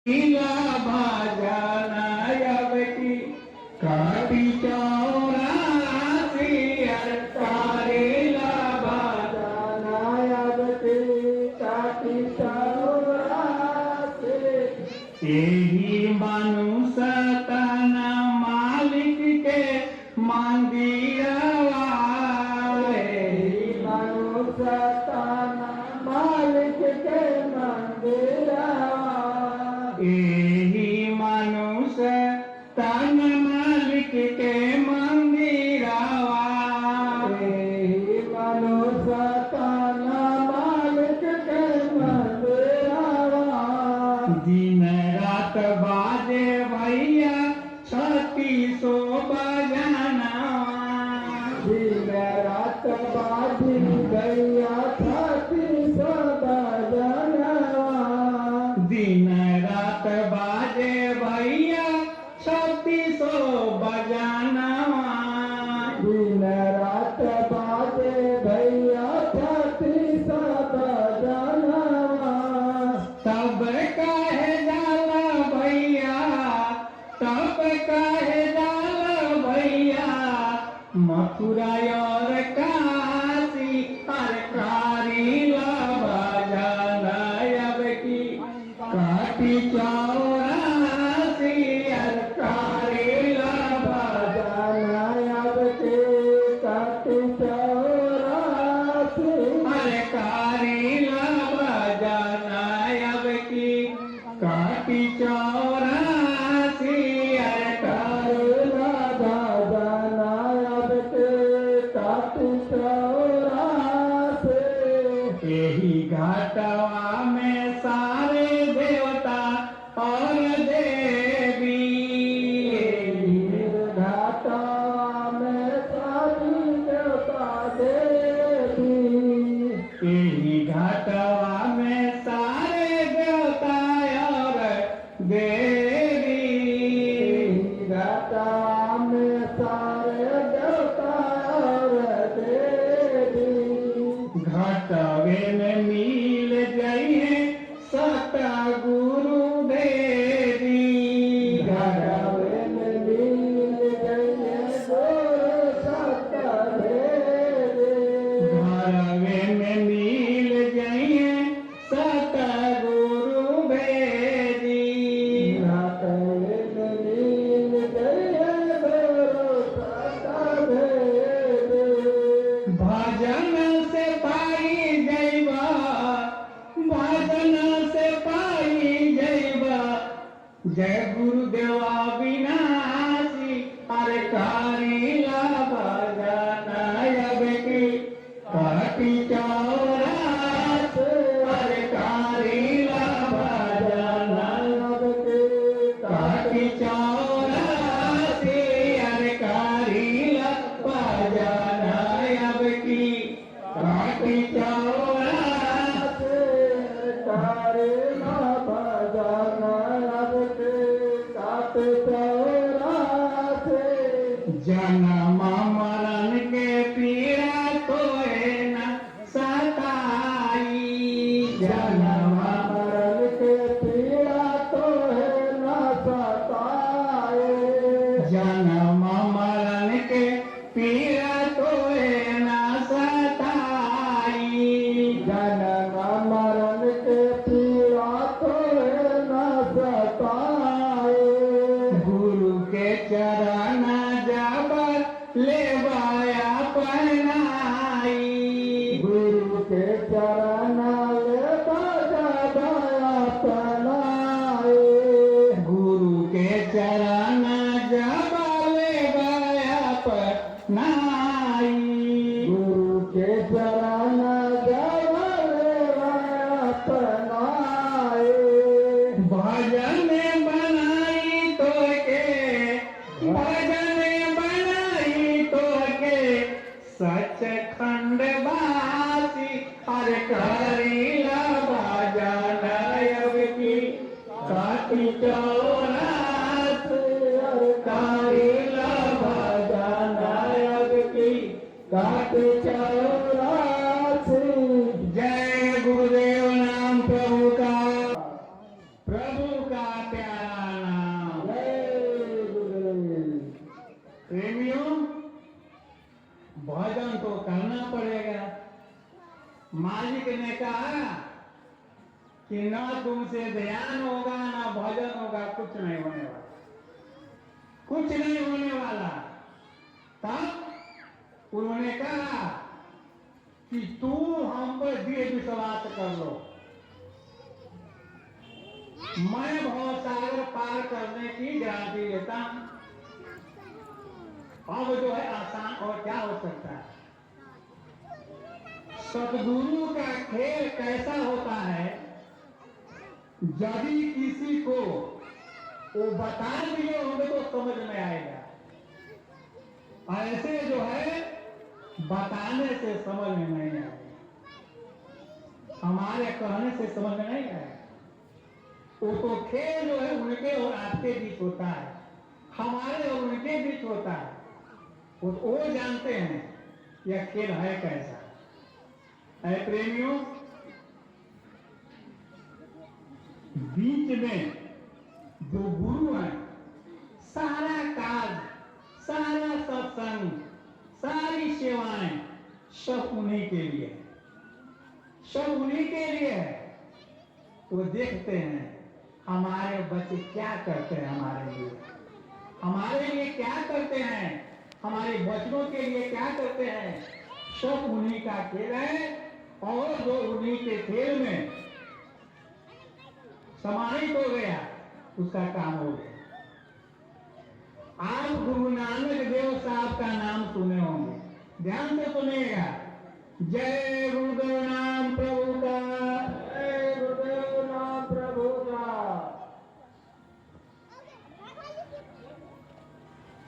लीला भाजनायवती काटी चौरासी अरकारेला भाजनायवती काटी चौरासी यही मनुष्य तना मालिक के मंदिरवा मनुष्य तना मालिक के मंदिरवा यही मनुष्य तन मालिक के मंदिरवा यही मनुष्य तन मालिक के मंदिरवा दिन रात बाजे भैया छत्तीसो बजाना दिन रात बाजे भैया छत्तीसो बजाना दिन रात बाजे भैया छत्तीसो बजाना दिन रात बाजे भैया छत्तीसो बजाना तब कहे जाला भैया तब कहे जाला भैया मथुरा और काशी अरकारी बजाना अब की काटी चौरासी अरकारी बजाना अब की काटी चौरासी अरकारी बजाना अब की काटी चौरासी अरकारी बजाना अब की काटी चौरासी यही घाटवा में सारे देवता और देवी घाटवा में सारी देवता देवी यही घाटवा में सारे देवता और देवी घाटवा में सारे देवता और देवी घाटवे में मिल जाइए सता गुरु देवी घाटवे में मिल जाइए सता देवी घाटवे में मिल जाइए सता गुरु देवी घाटवे में मिल जाइए सता देवी भजन से पाई जैबा भजन से पाई जैबा जय गुरुदेवा विनाशी अरकारी बजाना अब की काटी चौरासी अरकारी बजाना अब की काटी चौरासी अरकारी बजाना अब की काटी चौरासी अरकारी बजाना अब की काटी चौरासी जन्म मरण के पीड़ा कोई न सताई जन्म मरण के पीड़ा कोई न सताई जन्म मरण के पीड़ा कोई न सताई जन्म मरण के पीड़ा कोई न सताई गुरु के चरण जब लेवाया पहनाई गुरु के चरण लेवाया पहनाई गुरु के चरण जब लेवाया पहनाई गुरु के चरण जब लेवाया पहनाई भजन बनाई तो के भजन बनाई तो के सच खंड बासी अरकारी बजाना अब की काटी चौरासी अरकारी बजाना अब की काटी चौरासी जय गुरुदेव नाम प्रभु का प्यारा नाम। जय गुरुदेव। प्रेमियों, भजन तो करना पड़ेगा। मालिक ने कहा कि ना तुमसे ध्यान होगा ना भजन होगा, कुछ नहीं होने वाला, कुछ नहीं होने वाला। तब उन्होंने कहा कि तू हम पर दृढ़ विश्वास कर लो, मैं भवसागर पार करने की गारंटी देता हूं। अब जो है आसान और क्या हो सकता है। सतगुरु का खेल कैसा होता है, यदि किसी को वो बता दिए होंगे तो समझ में आएगा, ऐसे जो है बताने से समझ में नहीं आएगा, हमारे कहने से समझ में नहीं आएगा। वो तो खेल जो है उनके और आपके बीच होता है, हमारे और उनके बीच होता है। वो जानते हैं यह खेल है कैसा है। प्रेमियों, बीच में जो गुरु है, सारा काज, सारा सत्संग, सारी सेवाएं सब उन्हीं के लिए, सब उन्हीं के लिए है। वो देखते हैं हमारे बच्चे क्या करते हैं, हमारे लिए क्या करते हैं, हमारे बच्चों के लिए क्या करते हैं, सब उन्हीं का खेल है। और जो उन्हीं के खेल में समाहित हो गया उसका काम हो गया। आप गुरु नानक देव साहब का नाम सुने होंगे, ध्यान से सुनिएगा। जय गुरुदेव नाम प्रभु का, जय गुरुदेव नाम प्रभु का।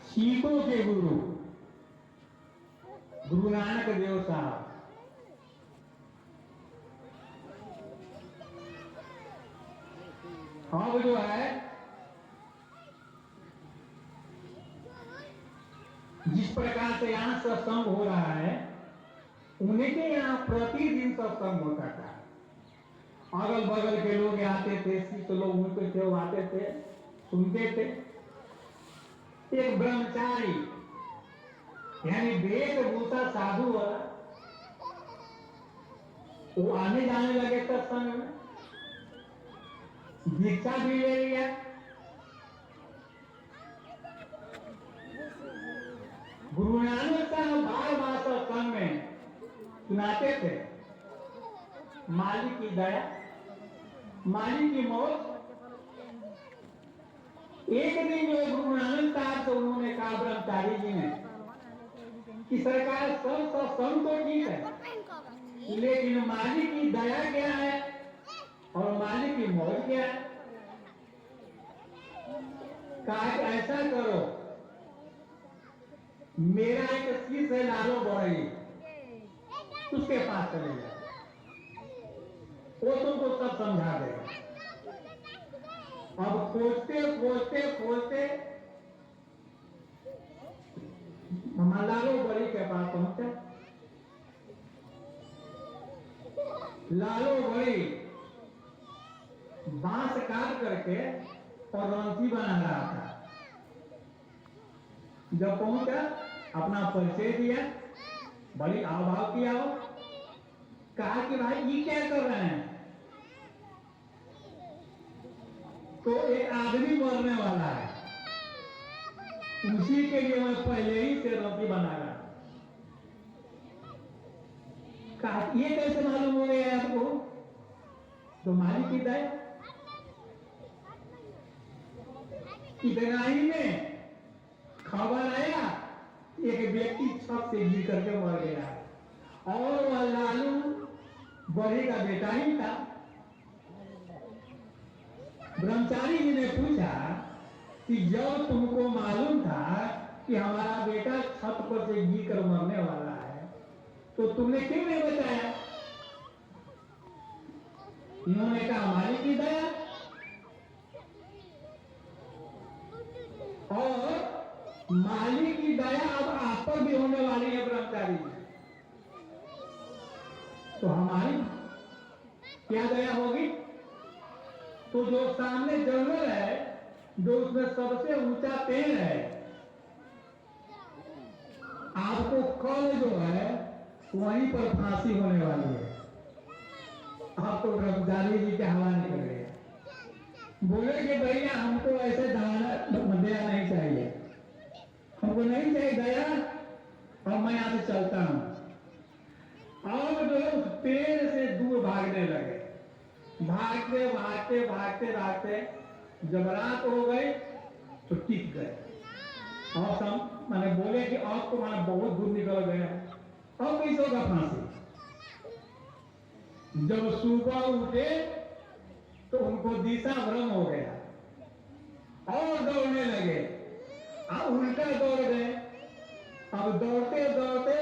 सिखों के गुरु गुरु नानक देव साहब, अब जो है जिस प्रकार से यहाँ सत्संग हो रहा है, उनके यहाँ प्रतिदिन सत्संग होता था। अगल बगल के लोग आते थे, सिख लोग उनके थे, वो आते थे, सुनते थे। एक ब्रह्मचारी यानी वेशभूषा साधु वाला, वो आने जाने लगे सत्संग में, दीक्षा भी ले लिया। गुरु नानक साहब बार बार सत्संग में सुनाते थे मालिक की दया, मालिक की मौत। एक दिन जो गुरु नानक साहब से उन्होंने कहा ब्रह्मचारी जी ने कि सरकार सब सत्संग तो ठीक है, लेकिन मालिक की दया क्या है और मालिक की मौत क्या है। कहा कि ऐसा करो, मेरा एक शिष्य है लालो बड़ई, उसके पास चले जाओ, वो तुमको सब समझा देगा। अब खोजते खोजते खोजते लालो बड़ी के पास पहुंचे। लालो बड़ी बांस काट करके और रंसी बना रहा था। जब पहुंचा अपना परिचय दिया, बड़ी आवभाव किया, हो कहा कि भाई ये क्या कर रहे हैं। तो एक आदमी मरने वाला है, उसी के लिए मैं पहले ही से रंसी बना रहा। कहा ये कैसे मालूम हो गया आपको। तो मालिक की दया, इतना ही में खबर आया एक व्यक्ति छत से गिर करके मर गया, और वह लालू बड़े का बेटा ही था। ब्रह्मचारी जी ने पूछा कि जब तुमको मालूम था कि हमारा बेटा छत पर से गिर कर मरने वाला है, तो तुमने क्यों नहीं बताया। इन्होंने कहा मालिक की दया, और मालिक की दया अब आप पर भी होने वाली है ब्रह्मचारी जी। तो हमारी क्या दया होगी। तो जो सामने जंगल है, जो उसमें सबसे ऊंचा पेड़ है, आपको कल जो है वहीं पर फांसी होने वाली है। आप तो ब्रह्मचारी जी के हवा निकल गए, बोले कि भैया हमको ऐसे दया नहीं चाहिए, हमको नहीं चाहिए दया, और मैं यहां से चलता हूं। और जो है उस पेड़ से दूर भागने लगे, भागते भागते भागते भागते जब रात हो गई तो टिक गए। और सब मैंने बोले कि अब तो मैंने बहुत दूर निकल गया, अब कैसे होगा फांसी। जब सुबह उठे तो उनको दिशा भ्रम हो गया और दौड़ने लगे, अब उल्टा दौड़ गए। अब दौड़ते दौड़ते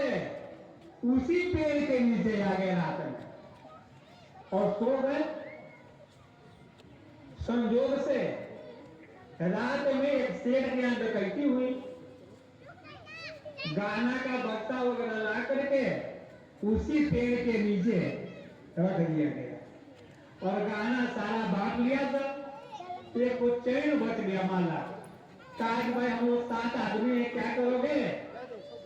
उसी पेड़ के नीचे आ गए रात में और सो गए। संयोग से रात में एक सेठ के यहां डकैती हुई, गाना का बक्सा वगैरह ला करके उसी पेड़ के नीचे रख दिया गया और गाना सारा बांट लिया था। एक को चैन बच गया माला, कहा कि भाई हम लोग 7 आदमी हैं, क्या करोगे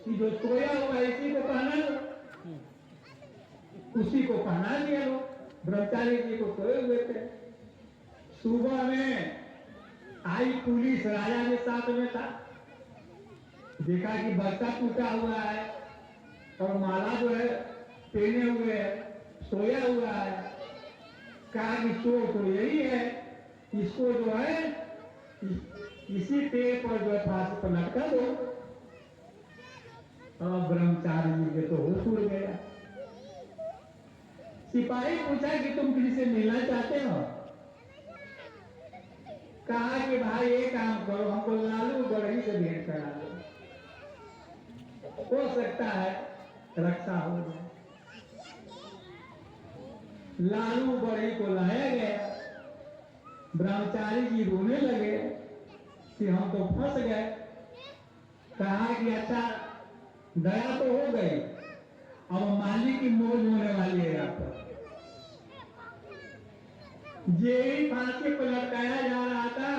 कि जो सोया हुआ इसी को पहना लो, उसी को पहना दिया लो। ब्रह्मचारी जी को सोए हुए थे। सुबह में आई पुलिस, राजा के साथ में था, देखा कि बक्सा टूटा हुआ है और माला जो है पहने हुए है, सोया हुआ है। कहा कि चोर तो यही है, इसको जो है इसी पेड़ पर जो है फांसी पर लटका दो। अब ब्रह्मचारी जी के तो होश उड़ गया। सिपाही पूछा कि तुम किसी से मिलना चाहते हो? कहा कि भाई एक काम करो, हमको लालू बढ़ई से भेंट करा दो, हो सकता है रक्षा हो जाए। लालू बढ़ई को लाया गया। ब्रह्मचारी जी रोने लगे कि हम तो फंस गए। कहा कि अच्छा दया तो हो गई, अब मालिक की मौज होने वाली है यहाँ पर। जेई फांसी पर लटकाया जा रहा था,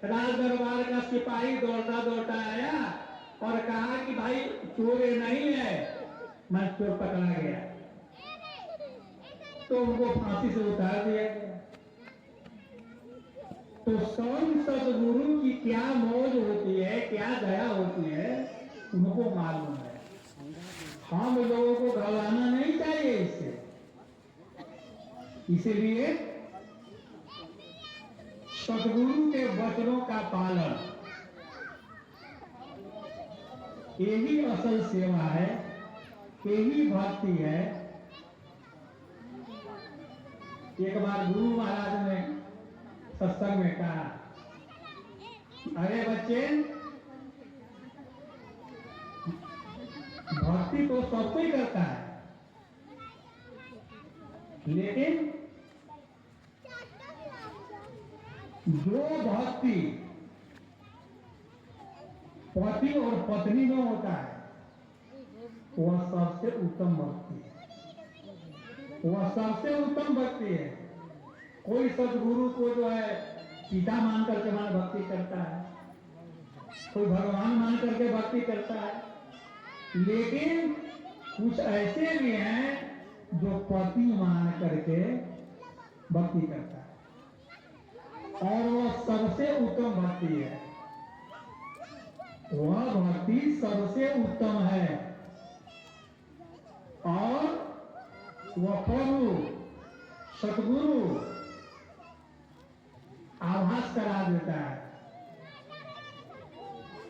राज दरबार का सिपाही दौड़ता दौड़ता आया और कहा कि भाई चोर नहीं है, मैं चोर पकड़ा गया। तो उनको फांसी से उतार दिया गया। तो स्वयं सतगुरु की क्या मौज होती है, क्या दया होती है, उनको मालूम है। हम लोगों को घबराना नहीं चाहिए इससे। इसीलिए सतगुरु के वचनों का पालन, यही असल सेवा है, यही भक्ति है। एक बार गुरु महाराज ने सत्संग में कहा, अरे बच्चे, भक्ति तो सब कोई करता है, लेकिन जो भक्ति पति और पत्नी में होता है वह सबसे उत्तम भक्ति है, वह सबसे उत्तम भक्ति है। कोई सदगुरु को जो है पिता मान करके मान भक्ति करता है, कोई भगवान मान करके भक्ति करता है, लेकिन कुछ ऐसे भी हैं जो पति मान करके भक्ति करता है और वह सबसे उत्तम भक्ति है। वह भक्ति सबसे उत्तम है और वह प्रभु सतगुरु आभास करा देता है।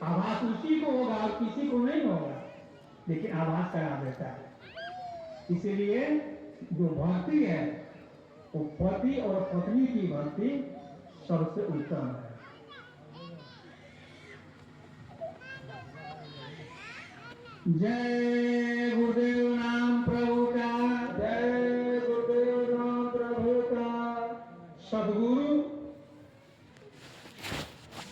आभास उसी को होगा और किसी को नहीं होगा, लेकिन आभास करा देता है। इसीलिए जो भक्ति है वो पति और पत्नी की भक्ति सबसे उत्तम है। जय गुरुदेव नाम प्रभु का, जय गुरुदेव नाम प्रभु का। सदगुरु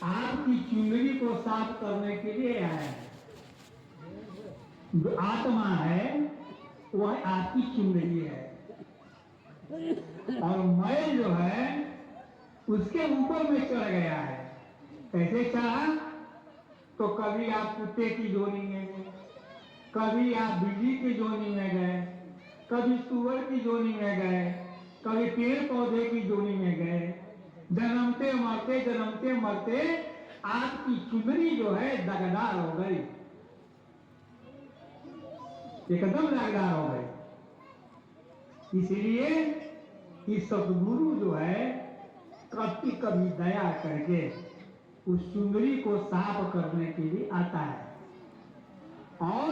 आपकी चुनरी को साफ करने के लिए आया है। जो आत्मा है वह आपकी चुनरी है और मैल जो है उसके ऊपर में चढ़ गया है। कैसे चढ़ा? तो कभी आप कुत्ते की जोनी में गए, कभी आप बिल्ली की जोनी में गए, कभी सुअर की जोनी में गए, कभी पेड़ पौधे की जोनी में गए। जन्मते मरते आपकी चुनरी जो है दागदार हो गई, एकदम दागदार हो गई। इसलिए इस सतगुरु जो है कभी कभी दया करके उस चुनरी को साफ करने के लिए आता है, और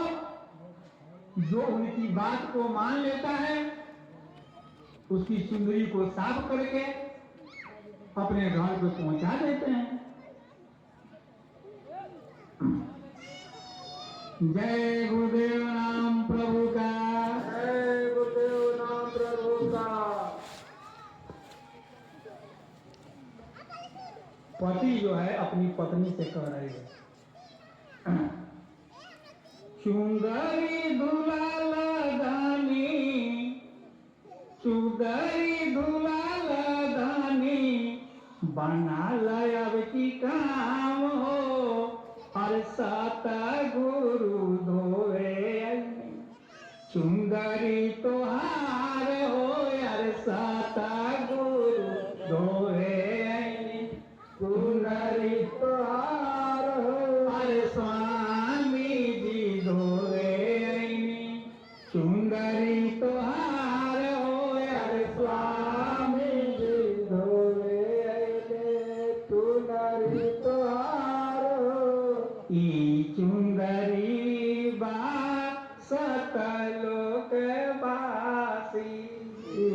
जो उनकी बात को मान लेता है उसकी चुनरी को साफ करके अपने घर पे पहुंचा देते हैं। जय गुरुदेव नाम प्रभु का। जय गुरुदेव नाम प्रभु का। पति जो है अपनी पत्नी से कह रही है, चुंगरी धुला लगानी, चुंगरी धुला लगानी, बना अब की काम हो, और साता गुरु धोवे, चुंगरी तोहार हो, यार साता गुरु धोवे, चुंगरी तोहार हो, अरे स्वामी जी धोवे, चुंगरी तोहार हो, यार स्वामी जी धोवे, चुनरी तोहार हो। ई चुंगरी बा सकलोक बासी, ई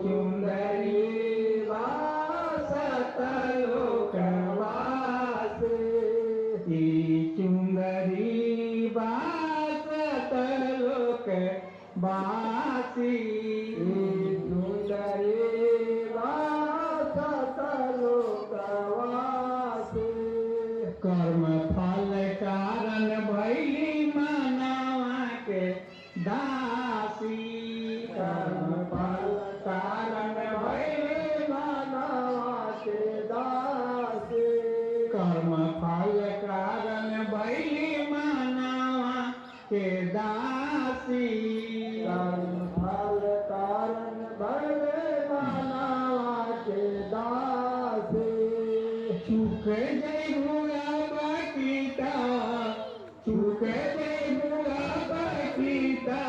चुंगरी बा सकलोक बासी, ई चुंगरी बा सकलोक बासी, कर्म फल कारण भैली मानवा के दासी, कर्म फल कारण भैली मानवा के दासी, कर्म फल कारण भैली मानवा के दासी, कर्म फल कारण भले मानवा के दासी, चुक जय भूला बकीता, चुक जय भूला बकीता,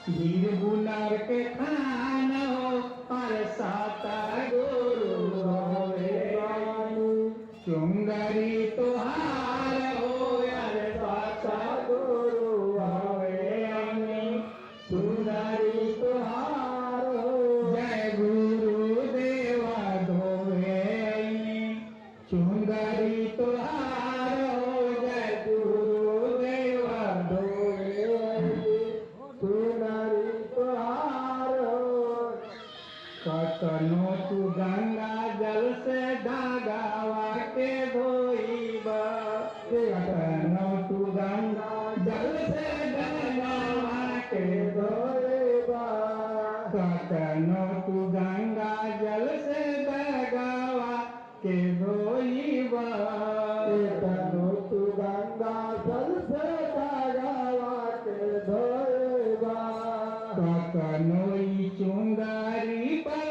धीर बुलार के खान हो, पर साता गुरु होवे, चुंगरी तोहार हो, यार साता गुरु होवे, चुंगरी तोहार हो, जय गुरु देवा धोवे, चुंगरी तोहार हो, जय गुरु देवा धोवे, चुनरी तोहार हो। कतनो तू गंगा जल से धागावा के धोईबा, कतनो तू गंगा जल से धागावा के धोईबा, कतनो तू गंगा जल से धागावा के धोईबा, तनु तू गंगा जल से धागावा के धोएबा, कतनो ई चुंगारी पर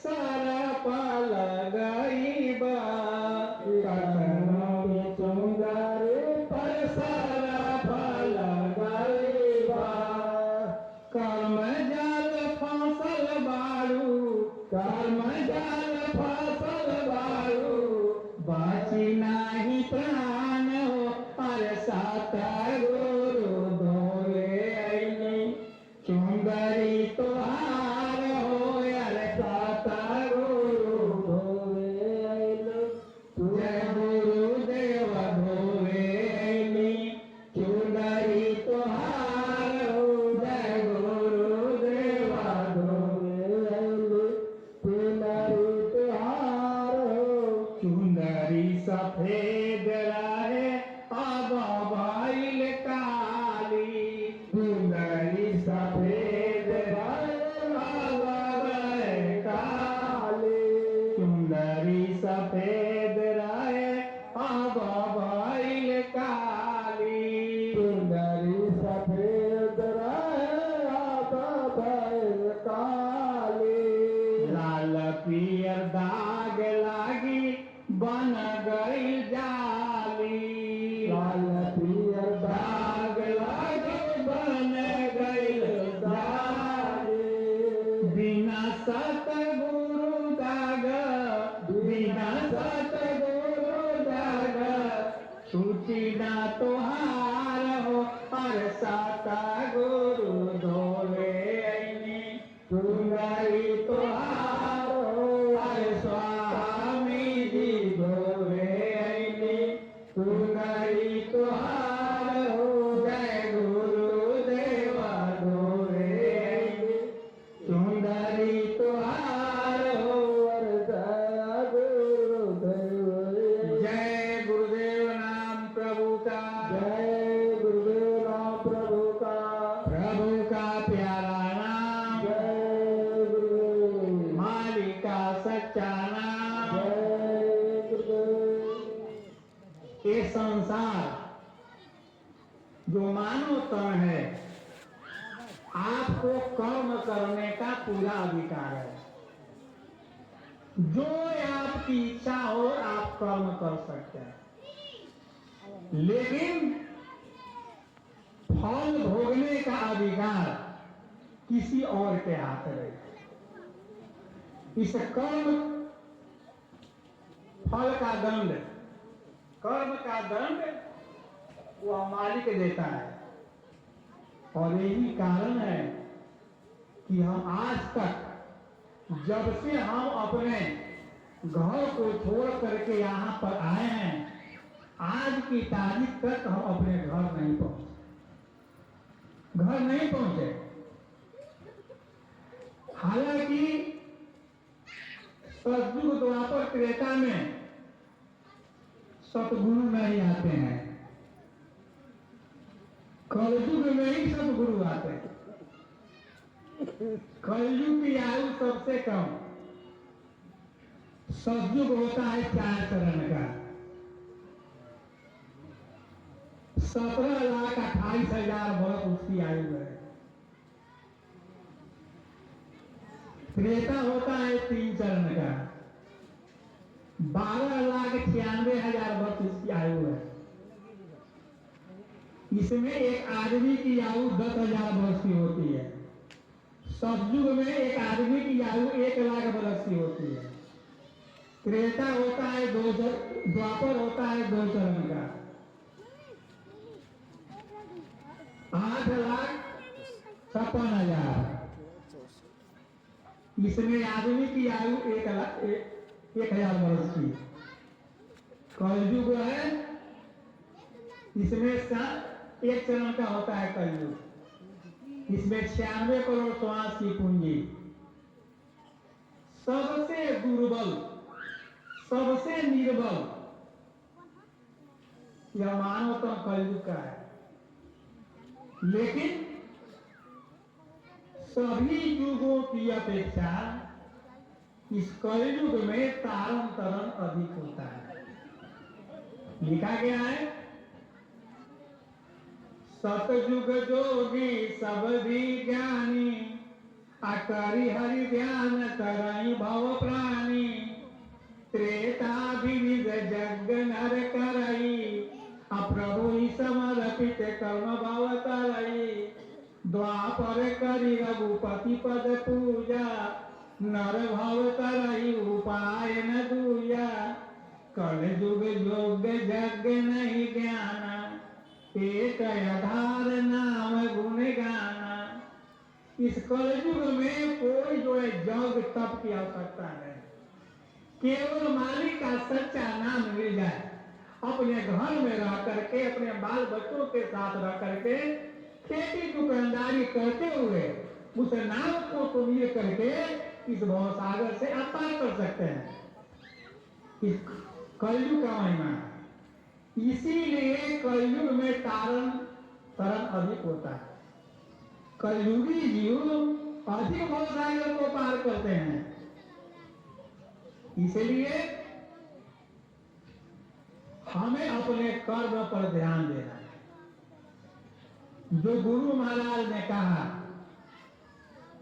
सरप लगईबा, कतनो ई चुंगारी पर सरप लगईबा, कर्म जाल फसल बारू, कर्म जाल फसल बारू, बाची नाही प्राण हो, अरे साता गुरु धोवे अइनी, चुंगरी तोहार हो, अरे साता गुरु धोवे अइनी, जय गुरु देव धोवे अइनी, चुंगरी तोहार हो, जय गुरु देव धोवे अइनी, चुनरी तोहार हो। चुंदरी सफेद रहे अब भइल काली, चुंदरी सफेद रहे अब भइल काली, चुंदरी बन गई जाली लाल पियर दाग लागे बन गई जाली बिना सतगुरु दाग बिना सतगुरु दाग छूटी ना तोहार हो और सतगुरु धोवे ऐनी सुंदरी तोहार हो और स्वामी जी धोवे ऐनी सुंदरी तोहार हो जय गुरुदेव धोवे ऐनी सुंदरी तोहार हो जय गुरुदेव जय गुरुदेव नाम प्रभु का जय गुरुदेव नाम प्रभु का प्यारा नाम जय गुरुदेव मालिक का सच्चा नाम जय गुरुदेव ये संसार जो मानव तन है आपको कर्म करने का पूरा अधिकार है जो आपकी इच्छा हो आप कर्म कर सकते हैं लेकिन फल भोगने का अधिकार किसी और के हाथ है इस कर्म फल का दंड कर्म का दंड वह मालिक देता है और यही कारण है कि हम आज तक जब से हम अपने घर को छोड़ करके यहाँ पर आए हैं आज की तारीख तक हम अपने घर नहीं पहुंचे हालांकि सतयुग द्वापर त्रेता में सतगुरु नहीं आते हैं कलयुग में ही सतगुरु आते हैं कलयुग की आयु सबसे कम सतयुग होता है 4 चरण का 17,28,000 वर्ष उसकी आयु है त्रेता होता है 3 चरण का 12,96,000 वर्ष इसकी आयु है इसमें एक आदमी की आयु 10,000 वर्ष की होती है सतयुग में एक आदमी की आयु 1,00,000 वर्ष की होती है त्रेता होता है 2 द्वापर होता है 2 चरण का 8,56,000 इसमें आदमी की आयु 1,00,000 वर्ष की कलयुग है इसमें 1 चरण का होता है कलयुग इसमें 96 करोड़ श्वास की पूंजी सबसे दुर्बल सबसे निर्बल यह मानव तो कलयुग का है लेकिन सभी युगों की अपेक्षा इस कलयुग में तारण तरण अधिक होता है लिखा गया है सतयुग जोगी सब भी ज्ञानी अकरि हरि ध्यान करई भव प्राणी त्रेता विविध जग नर करई अप्रभु ही समर्पित कर्म भव करई द्वापर करि रघुपति पद पूजा नर भव करई उपाय न दूया कल युग योग जग नहीं ज्ञान एक आधार नाम गुण गाना इस कलयुग में कोई जो है जग तप की आवश्यकता नहीं केवल मालिक का सच्चा नाम मिल जाए अपने घर में रह करके अपने बाल बच्चों के साथ रह करके खेती दुकानदारी करते हुए उस नाम को सुमिर करके इस भवसागर से आप पार कर सकते हैं इस कलयुग का महिमा इसीलिए कलयुग में तारण तरण अधिक होता है कलयुगी जीव अधिक भवसागर को पार करते हैं इसलिए हमें अपने कर्म पर ध्यान देना है जो गुरु महाराज ने कहा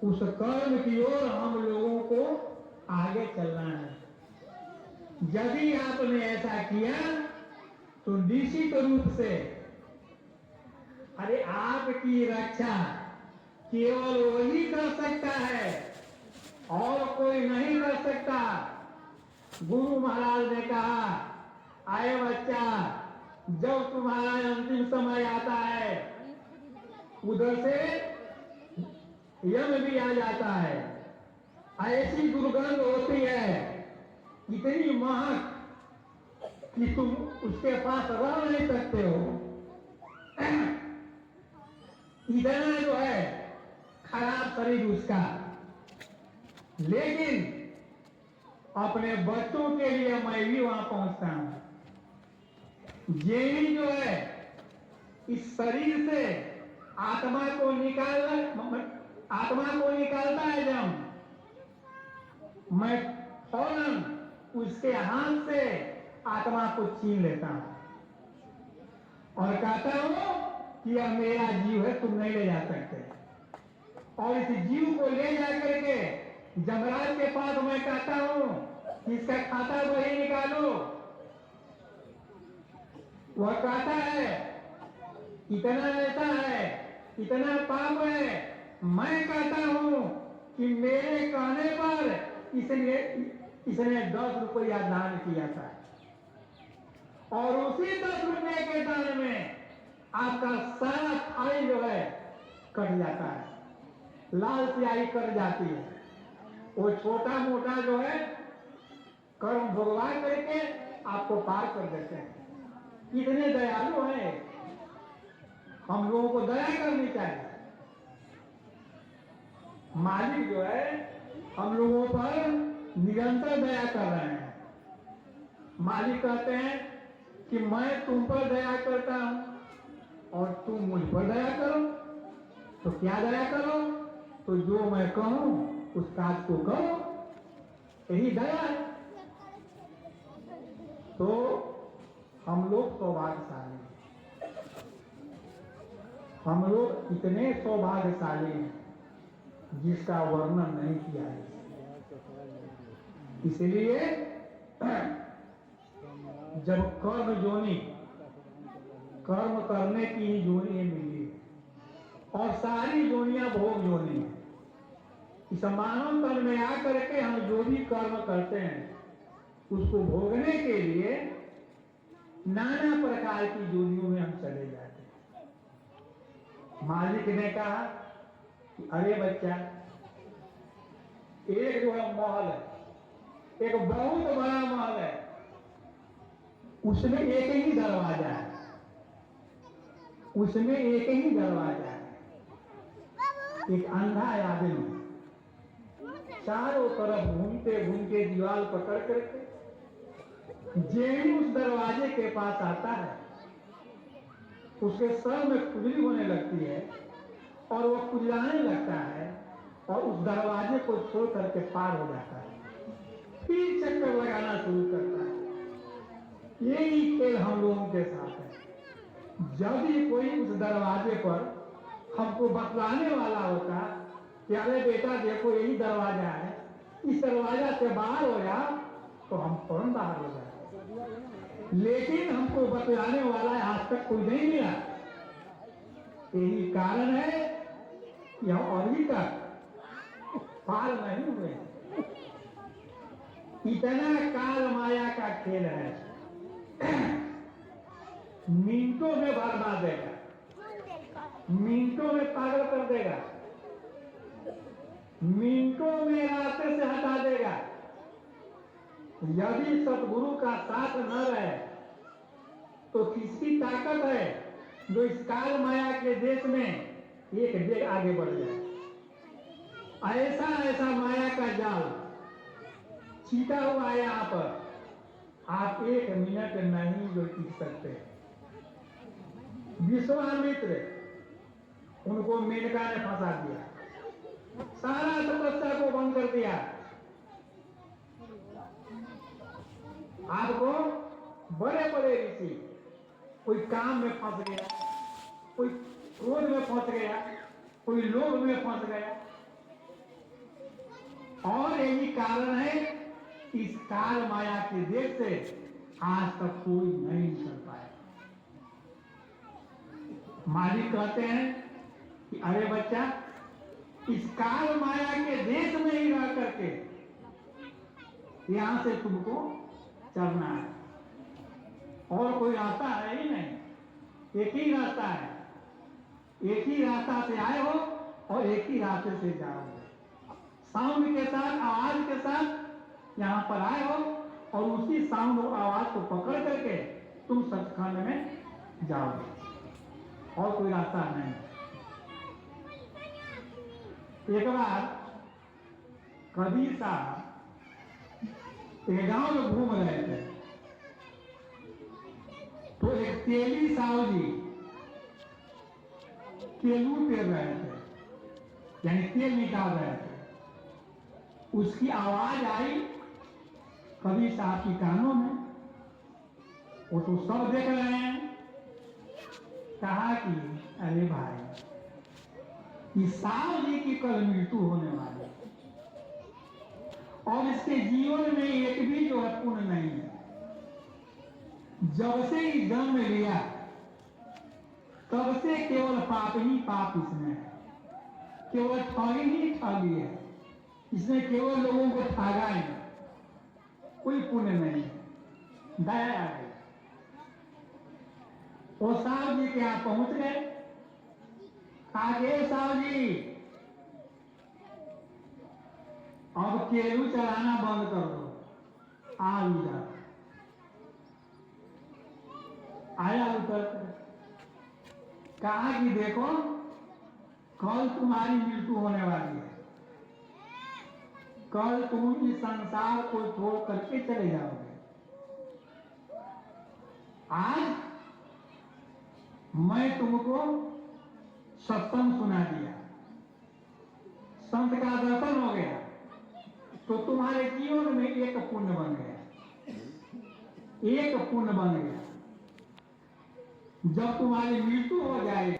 उस कर्म की ओर हम लोगों को आगे चलना है यदि आपने ऐसा किया तो निश्चित रूप से अरे आपकी रक्षा केवल वही कर सकता है और कोई नहीं कर सकता। गुरु महाराज ने कहा, आए बच्चा, जब तुम्हारा अंतिम समय आता है उधर से यम भी आ जाता है, ऐसी दुर्गंध होती है, इतनी महक कि तुम उसके पास रह नहीं सकते हो। इतना जो है खराब शरीर उसका, लेकिन अपने बच्चों के लिए मैं भी वहां पहुंचता हूं। ये जो है इस शरीर से आत्मा को निकालता है, जब मैं फौरन उसके हाथ से आत्मा को छीन लेता हूं और कहता हूं कि यह मेरा जीव है, तुम नहीं ले जा सकते। और इस जीव को ले जाकर के जमराज के पास मैं कहता हूं कि इसका खाता वही निकालो। वह कहता है इतना ऐसा है, इतना पाप है। मैं कहता हूं कि मेरे कहने पर इसने 10 रुपया दान किया था और उसी 10 रुपये के दान में आपका सारा खाई जो है कट जाता है, लाल स्याही कट जाती है। वो छोटा मोटा जो है कर्म भोगवा करके आपको पार कर देते हैं। कितने दयालु हैं, हम लोगों को दया करनी चाहिए। मालिक जो है हम लोगों पर निरंतर दया कर रहे हैं। मालिक कहते हैं कि मैं तुम पर दया करता हूं और तुम मुझ पर दया करो। तो क्या दया करो? तो जो मैं कहूं उस काज को करो, यही दया है। तो हम लोग सौभाग्यशाली हैं, हम लोग इतने सौभाग्यशाली हैं जिसका वर्णन नहीं किया है। इसलिए जब कर्म करने की ही जोनी मिली और सारी जोनियां भोग जोनी है। इस मानव तन में आकर के हम जो भी कर्म करते हैं उसको भोगने के लिए नाना प्रकार की जोनियों में हम चले जाते हैं। मालिक ने कहा कि अरे बच्चा, एक जो है महल है, एक बहुत बड़ा महल है, उसमें एक ही दरवाजा है, उसमें एक ही दरवाजा है। एक अंधा आदमी चारों तरफ घूमते घूमते दीवार पकड़ करके जेडी उस दरवाजे के पास आता है, उसके सर में खुजली होने लगती है और वो खुजलाने लगता है और उस दरवाजे को छोड़ करके पार हो जाता है, फिर चक्कर लगाना शुरू करता है। यही खेल हम लोगों के साथ है। जब भी कोई उस दरवाजे पर हमको बतलाने वाला होता कि अरे बेटा देखो यही दरवाजा है, इस दरवाजा से बाहर हो जा, तो हम फौरन बाहर हो जाए। लेकिन हमको बतलाने वाला आज तक कोई नहीं मिला। यही कारण है कि हम अभी तक पार नहीं हुए। इतना काल माया का खेल है, मिनटों में बर्बाद देगा, मिनटों में पागल कर देगा, मिनटों में रास्ते से हटा देगा। यदि सतगुरु का साथ न रहे तो किसकी ताकत है जो इस काल माया के देश में एक डेग आगे बढ़ जाए। ऐसा ऐसा माया का जाल छीटा हुआ है यहाँ पर, आप 1 मिनट नहीं जो टिक सकते। विश्वामित्र, उनको मेनका ने फंसा दिया, सारा तपस्या को बंद कर दिया। आपको बड़े बड़े ऋषि कोई काम में फंस गया, कोई क्रोध में फंस गया, कोई लोभ में फंस गया। और यही कारण है इस काल माया के देश से आज तक कोई नहीं निकल पाया। मालिक कहते हैं कि अरे बच्चा, इस काल माया के देश में ही रह करके यहां से तुमको चलना है, और कोई रास्ता है ही नहीं। एक ही रास्ता है, एक ही रास्ता से आए हो और एक ही रास्ते से जाओगे। साउंड के साथ, आवाज के साथ यहां पर आए हो और उसी साउंड और आवाज को पकड़ करके तुम सचखंड में जाओगे, और कोई रास्ता नहीं। एक बार कबीर साहब एक गांव में घूम रहे थे, तो एक तेली साहु जी केलू पेर रहे थे, यानी तेल निकाल रहे थे। उसकी आवाज आई कबीर साहब की कानों में। वो तो सब देख रहे हैं। कहा कि अरे भाई, इस साहु जी की कल मृत्यु होने वाली है और इसके जीवन में एक भी जो है पुण्य नहीं है। जब से ही जन्म लिया तब से केवल पाप ही पाप इसमें है, केवल ठगी ही ठगी है। इसने केवल लोगों को ठगा है, कोई पुण्य नहीं है। दया आ गई। वो साहब जी के यहां पहुंच गए। आगे साहब जी, अब केलू चलाना बंद कर दो, आ उधर। आया उतर कर, कहा कि देखो, कल तुम्हारी मृत्यु होने वाली है। कल तुम इस संसार को छोड़ करके चले जाओगे। आज मैं तुमको सत्संग सुना दिया, संत का दर्शन हो गया, तो तुम्हारे जीवन में एक पुण्य बन गया, एक पुण्य बन गया। जब तुम्हारी मृत्यु हो जाएगी